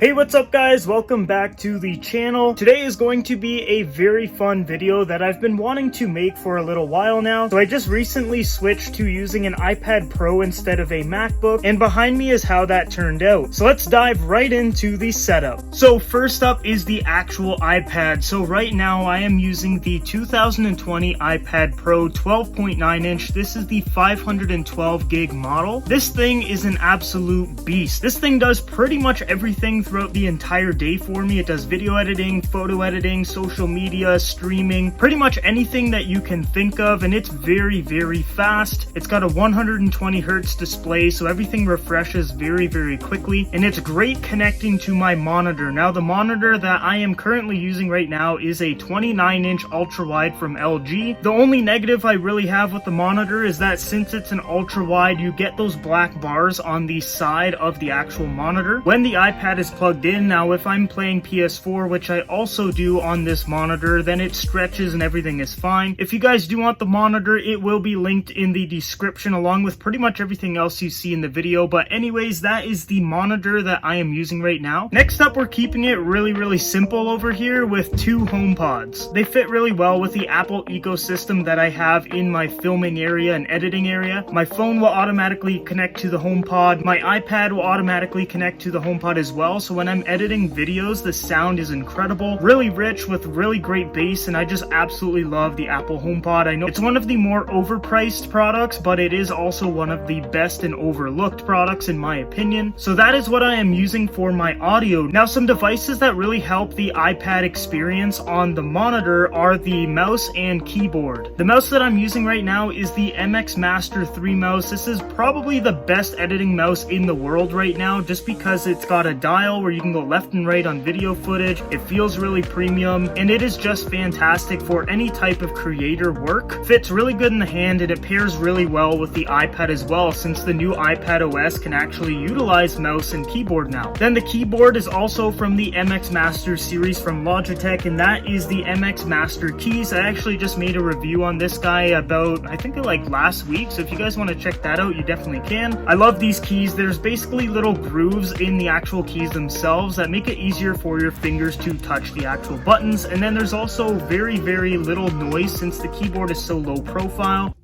Hey, what's up guys? Welcome back to the channel. Today is going to be a very fun video that I've been wanting to make for a little while now. So I just recently switched to using an iPad Pro instead of a MacBook, and behind me is how that turned out. So let's dive right into the setup. So first up is the actual iPad. So right now I am using the 2020 iPad Pro 12.9 inch. This is the 512 gig model. This thing is an absolute beast. This thing does pretty much everything throughout the entire day for me. It does video editing, photo editing, social media, streaming, pretty much anything that you can think of, and it's very, very fast. It's got a 120 hertz display, so everything refreshes very, very quickly, and it's great connecting to my monitor. Now, the monitor that I am currently using right now is a 29-inch ultra-wide from LG. The only negative I really have with the monitor is that since it's an ultra-wide, you get those black bars on the side of the actual monitor when the iPad is plugged in. Now, if I'm playing PS4, which I also do on this monitor, then it stretches and everything is fine. If you guys do want the monitor, it will be linked in the description along with pretty much everything else you see in the video. But anyways, that is the monitor that I am using right now. Next up, we're keeping it really, really simple over here with two HomePods. They fit really well with the Apple ecosystem that I have in my filming area and editing area. My phone will automatically connect to the HomePod. My iPad will automatically connect to the HomePod as well. So when I'm editing videos, the sound is incredible, really rich with really great bass, and I just absolutely love the Apple HomePod. I know it's one of the more overpriced products, but it is also one of the best and overlooked products in my opinion. So that is what I am using for my audio. Now, some devices that really help the iPad experience on the monitor are the mouse and keyboard. The mouse that I'm using right now is the MX Master 3 mouse. This is probably the best editing mouse in the world right now, just because it's got a dial where you can go left and right on video footage. It feels really premium, and it is just fantastic for any type of creator work. Fits really good in the hand, and it pairs really well with the iPad as well, since the new iPad OS can actually utilize mouse and keyboard now. Then the keyboard is also from the MX Master series from Logitech, and that is the MX Master keys. I actually just made a review on this guy about, I think like last week, so if you guys want to check that out, you definitely can. I love these keys. There's basically little grooves in the actual keys themselves that make it easier for your fingers to touch the actual buttons, and then there's also very, very little noise since the keyboard is so low profile.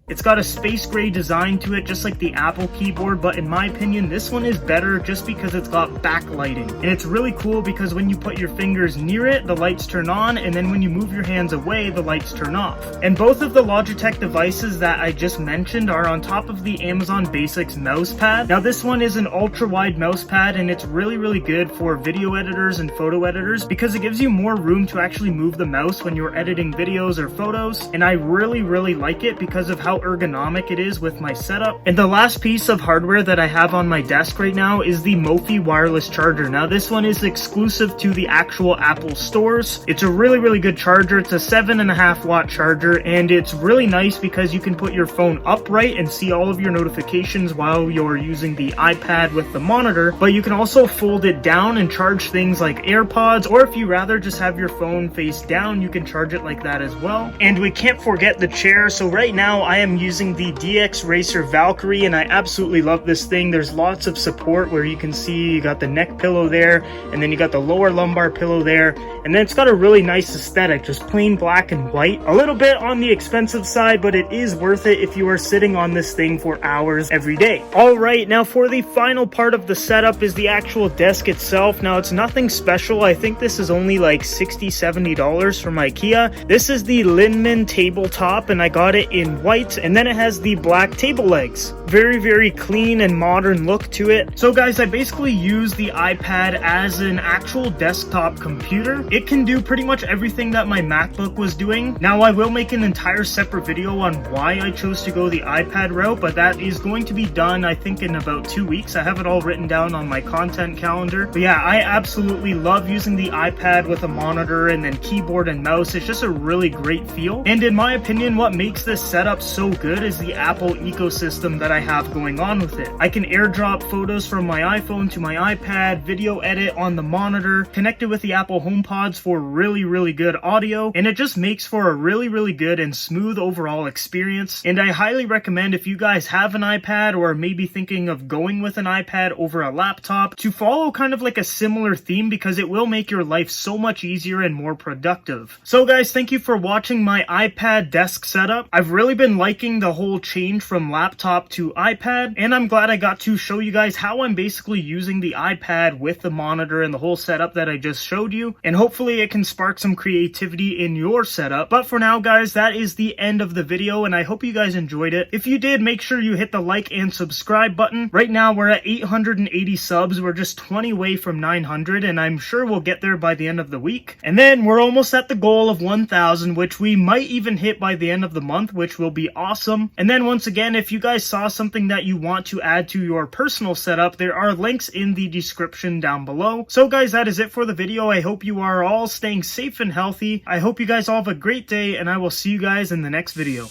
It's got a space gray design to it, just like the Apple keyboard, but in my opinion, this one is better just because it's got backlighting. And it's really cool because when you put your fingers near it, the lights turn on, and then when you move your hands away, the lights turn off. And both of the Logitech devices that I just mentioned are on top of the Amazon Basics mouse pad. Now, this one is an ultra-wide mouse pad, and it's really, really good for video editors and photo editors because it gives you more room to actually move the mouse when you're editing videos or photos. And I really, really like it because of how ergonomic it is with my setup. And the last piece of hardware that I have on my desk right now is the Mophie wireless charger. Now, this one is exclusive to the actual Apple stores. It's a really, really good charger. It's a 7.5 watt charger, and it's really nice because you can put your phone upright and see all of your notifications while you're using the iPad with the monitor, but you can also fold it down and charge things like AirPods, or if you rather just have your phone face down, you can charge it like that as well. And we can't forget the chair. So right now I am using the DX Racer Valkyrie, and I absolutely love this thing. There's lots of support where you can see you got the neck pillow there, and then you got the lower lumbar pillow there, and then it's got a really nice aesthetic, just plain black and white. A little bit on the expensive side, but it is worth it if you are sitting on this thing for hours every day. All right, now for the final part of the setup is the actual desk itself. Now, it's nothing special. I think this is only like $60-$70 from IKEA. This is the Linman tabletop, and I got it in white, and then it has the black table legs. Very, very clean and modern look to it. So guys, I basically use the iPad as an actual desktop computer. It can do pretty much everything that my MacBook was doing. Now, I will make an entire separate video on why I chose to go the iPad route, but that is going to be done, I think, in about 2 weeks. I have it all written down on my content calendar. But yeah, I absolutely love using the iPad with a monitor and then keyboard and mouse. It's just a really great feel. And in my opinion, what makes this setup so so good is the Apple ecosystem that I have going on with it. I can airdrop photos from my iPhone to my iPad, video edit on the monitor, connected with the Apple HomePods for really good audio, and it just makes for a really good and smooth overall experience. And I highly recommend, if you guys have an iPad or maybe thinking of going with an iPad over a laptop, to follow kind of like a similar theme, because it will make your life so much easier and more productive. So guys, thank you for watching my iPad desk setup. I've really been liking the whole change from laptop to iPad, and I'm glad I got to show you guys how I'm basically using the iPad with the monitor and the whole setup that I just showed you, and hopefully it can spark some creativity in your setup. But for now guys, that is the end of the video, and I hope you guys enjoyed it. If you did, make sure you hit the like and subscribe button. Right now we're at 880 subs. We're just 20 away from 900, and I'm sure we'll get there by the end of the week. And then we're almost at the goal of 1,000, which we might even hit by the end of the month, which will be awesome. And then once again, if you guys saw something that you want to add to your personal setup, there are links in the description down below. So guys, that is it for the video. I hope you are all staying safe and healthy. I hope you guys all have a great day, and I will see you guys in the next video.